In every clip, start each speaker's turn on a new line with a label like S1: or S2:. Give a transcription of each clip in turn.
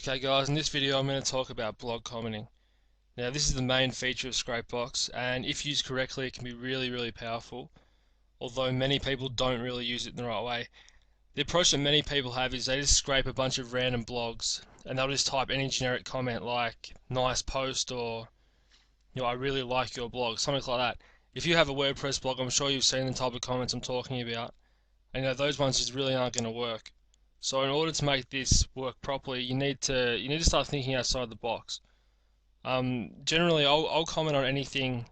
S1: Okay guys, in this video I'm going to talk about blog commenting. Now this is the main feature of ScrapeBox, and if used correctly it can be really powerful, although many people don't really use it in the right way. The approach that many people have is they just scrape a bunch of random blogs and they'll just type any generic comment like nice post or I really like your blog, something like that. If you have a WordPress blog, I'm sure you've seen the type of comments I'm talking about, and those ones just really aren't going to work. So in order to make this work properly, you need to start thinking outside the box. Generally, I'll comment on anything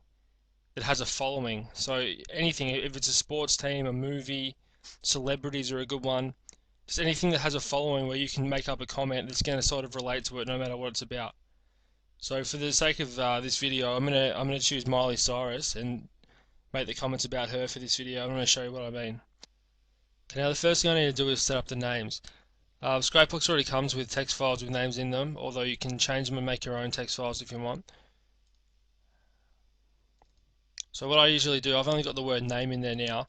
S1: that has a following. So anything, if it's a sports team, a movie, celebrities are a good one. Just anything that has a following where you can make up a comment that's going to sort of relate to it, no matter what it's about. So for the sake of this video, I'm gonna choose Miley Cyrus and make the comments about her for this video. I'm going to show you what I mean. Now the first thing I need to do is set up the names. ScrapeBox already comes with text files with names in them, although you can change them and make your own text files if you want. So what I usually do, I've only got the word name in there now,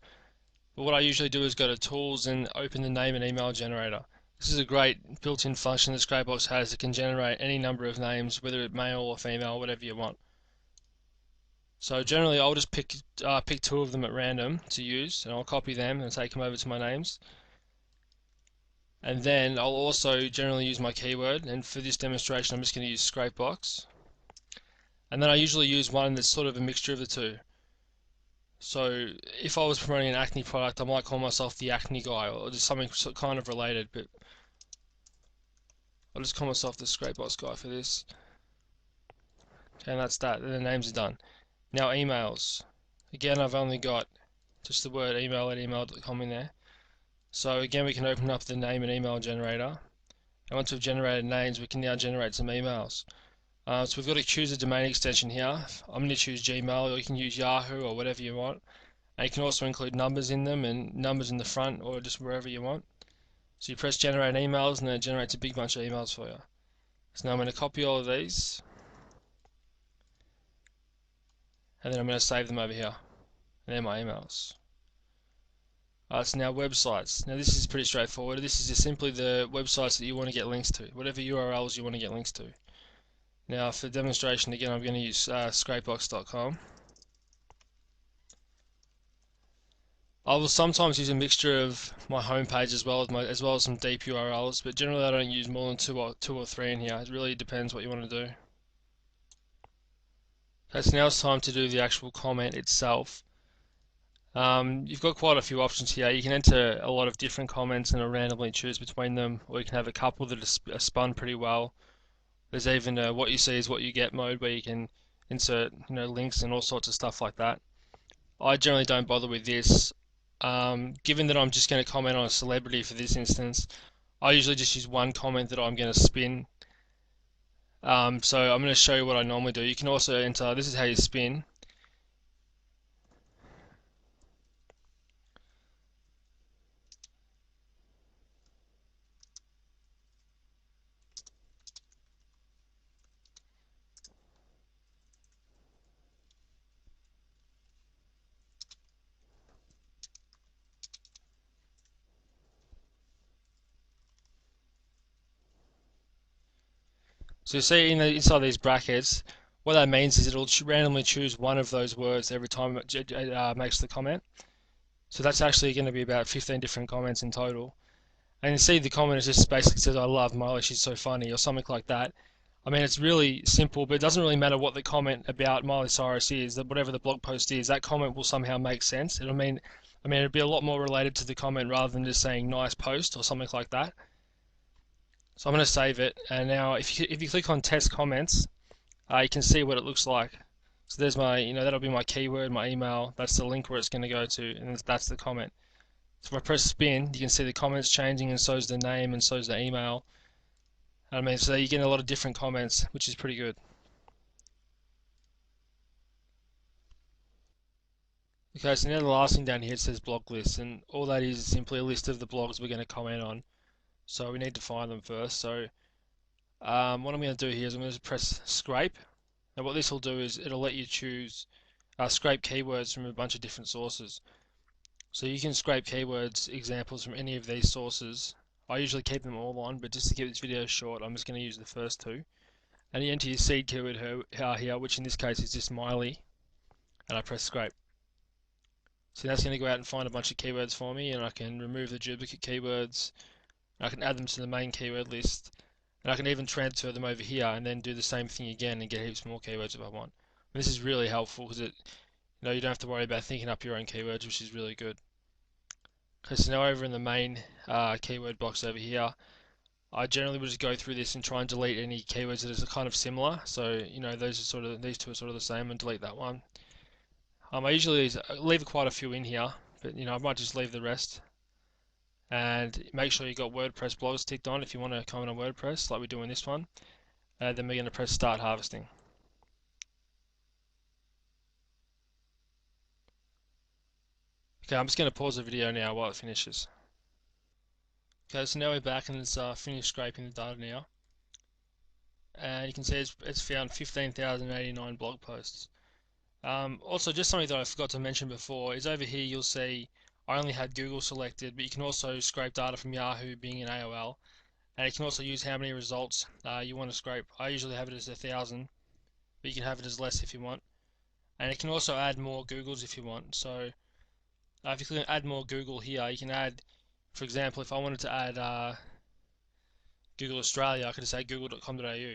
S1: but what I usually do is go to Tools and open the name and email generator. This is a great built-in function that ScrapeBox has that can generate any number of names, whether it's male or female, whatever you want. So generally I'll just pick two of them at random to use, and I'll copy them and take them over to my names. And then I'll also generally use my keyword, and for this demonstration I'm just going to use ScrapeBox. And then I usually use one that's sort of a mixture of the two. So if I was promoting an acne product, I might call myself the acne guy, or just something kind of related, but I'll just call myself the ScrapeBox guy for this. Okay, and that's that, then the names are done. Now emails. Again, I've only got just the word email at email.com in there. So again, we can open up the name and email generator. And once we've generated names, we can now generate some emails. So we've got to choose a domain extension here. I'm going to choose Gmail, or you can use Yahoo or whatever you want. And you can also include numbers in them and numbers in the front or just wherever you want. So you press generate emails and then it generates a big bunch of emails for you. So now I'm going to copy all of these. And then I'm going to save them over here. And they're my emails. So now websites. Now this is pretty straightforward. This is just simply the websites that you want to get links to, whatever URLs you want to get links to. Now for demonstration, again, I'm going to use ScrapeBox.com. I will sometimes use a mixture of my homepage as well as some deep URLs, but generally I don't use more than two or three in here. It really depends what you want to do. Okay, so now it's time to do the actual comment itself. You've got quite a few options here. You can enter a lot of different comments and randomly choose between them, or you can have a couple that are spun pretty well. There's even a what you see is what you get mode where you can insert links and all sorts of stuff like that. I generally don't bother with this. Given that I'm just going to comment on a celebrity for this instance, I usually just use one comment that I'm going to spin. So I'm going to show you what I normally do. You can also enter, this is how you spin. So you see inside these brackets, what that means is it'll randomly choose one of those words every time it makes the comment. So that's actually going to be about 15 different comments in total. And you see the comment is just basically says, I love Miley, she's so funny, or something like that. I mean, it's really simple, but it doesn't really matter what the comment about Miley Cyrus is, that whatever the blog post is, that comment will somehow make sense. It'll mean, it'd be a lot more related to the comment rather than just saying nice post or something like that. So I'm going to save it, and now if you click on test comments, you can see what it looks like. So there's my, that'll be my keyword, my email, that's the link where it's going to go to, and that's the comment. So if I press spin, you can see the comments changing, and so's the name, and so's the email. So you get a lot of different comments, which is pretty good. Okay, so now the last thing down here, it says blog lists, and all that is simply a list of the blogs we're going to comment on. So we need to find them first. So what I'm going to do here is I'm going to press scrape. Now what this will do is it'll let you choose scrape keywords from a bunch of different sources. So you can scrape keywords examples from any of these sources. I usually keep them all on, but just to keep this video short, I'm just going to use the first two. And you enter your seed keyword here, which in this case is just Miley, and I press scrape. So that's going to go out and find a bunch of keywords for me, and I can remove the duplicate keywords, and I can add them to the main keyword list, and I can even transfer them over here and then do the same thing again and get heaps more keywords if I want. And this is really helpful because you don't have to worry about thinking up your own keywords, which is really good. Okay, so now over in the main keyword box over here, I generally would just go through this and try and delete any keywords that are kind of similar. So these two are sort of the same, and delete that one. I usually leave quite a few in here, but I might just leave the rest. And make sure you got WordPress blogs ticked on if you want to comment on WordPress, like we do in this one. And then we're going to press Start Harvesting. Okay, I'm just going to pause the video now while it finishes. Okay, so now we're back and it's finished scraping the data now. And you can see it's found 15,089 blog posts. Also, just something that I forgot to mention before is over here you'll see I only had Google selected, but you can also scrape data from Yahoo, Bing, and AOL. And you can also use how many results you want to scrape. I usually have it as 1,000, but you can have it as less if you want. And you can also add more Googles if you want. So if you click add more Google here, you can add, for example, if I wanted to add Google Australia, I could say google.com.au.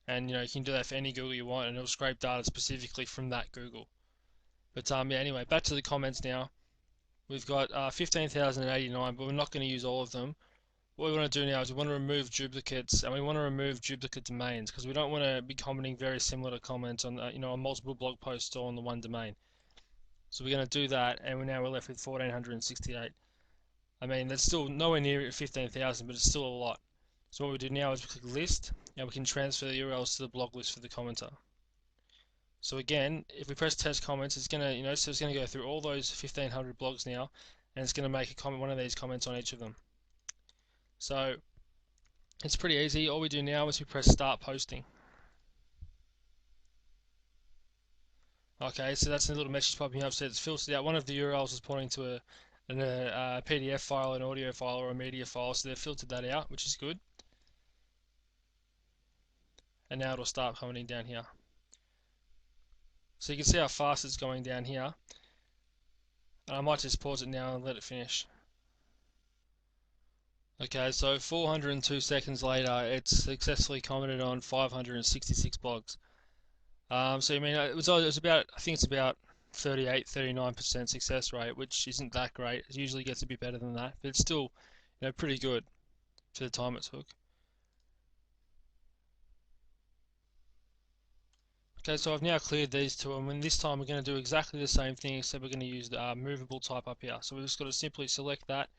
S1: And you can do that for any Google you want, and it'll scrape data specifically from that Google. But yeah, anyway, back to the comments now. We've got 15,089, but we're not going to use all of them. What we want to do now is we want to remove duplicates, and we want to remove duplicate domains because we don't want to be commenting very similar to comments on on multiple blog posts or on the one domain. So we're going to do that, and we're left with 1,468. That's still nowhere near 15,000, but it's still a lot. So what we do now is we click list, and we can transfer the URLs to the blog list for the commenter. So again, if we press test comments, it's going to, so it's going to go through all those 1,500 blogs now, and it's going to make one of these comments on each of them. So it's pretty easy. All we do now is we press start posting. Okay, so that's a little message popping up. So it's filtered out. One of the URLs is pointing to a PDF file, an audio file, or a media file. So they've filtered that out, which is good. And now it'll start commenting down here. So you can see how fast it's going down here. And I might just pause it now and let it finish. Okay, so 402 seconds later, it's successfully commented on 566 blogs. So it was about, I think it's about 38-39% success rate, which isn't that great. It usually gets a bit better than that, but it's still pretty good for the time it took. Okay, so I've now cleared these two, and this time we're going to do exactly the same thing, except we're going to use the movable type up here. So we've just got to simply select that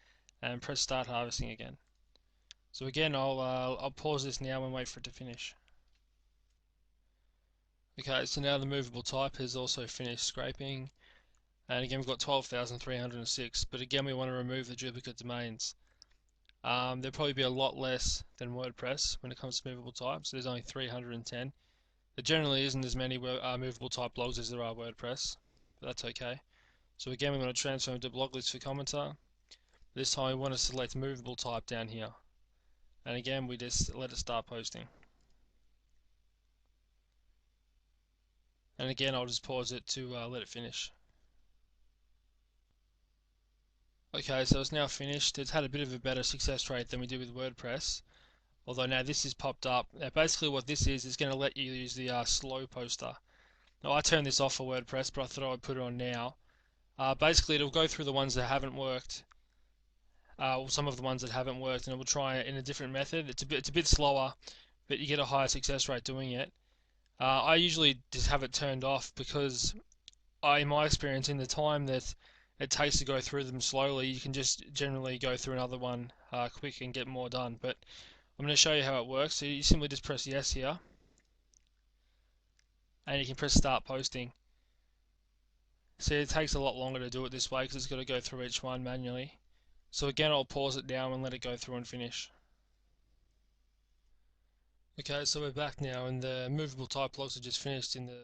S1: and press start harvesting again. So again, I'll pause this now and wait for it to finish. Okay, so now the movable type has also finished scraping, and again we've got 12,306, but again we want to remove the duplicate domains. There'll probably be a lot less than WordPress when it comes to movable types, so there's only 310. There generally isn't as many movable type blogs as there are WordPress, but that's okay. So again we want to transfer to blog list for commenter. This time we want to select movable type down here. And again we just let it start posting. And again I'll just pause it to let it finish. Okay, so it's now finished. It's had a bit of a better success rate than we did with WordPress. Although now this is popped up. Now basically what this is going to let you use the slow poster. Now I turned this off for WordPress, but I thought I would put it on now. Basically it'll go through the ones that haven't worked, or some of the ones that haven't worked, and it will try it in a different method. It's a bit slower, but you get a higher success rate doing it. I usually just have it turned off because in my experience, in the time that it takes to go through them slowly, you can just generally go through another one quick and get more done. But I'm going to show you how it works. So you simply just press yes here, and you can press start posting. See, it takes a lot longer to do it this way because it's got to go through each one manually. So again, I'll pause it down and let it go through and finish. Okay, so we're back now, and the movable type blocks are just finished in the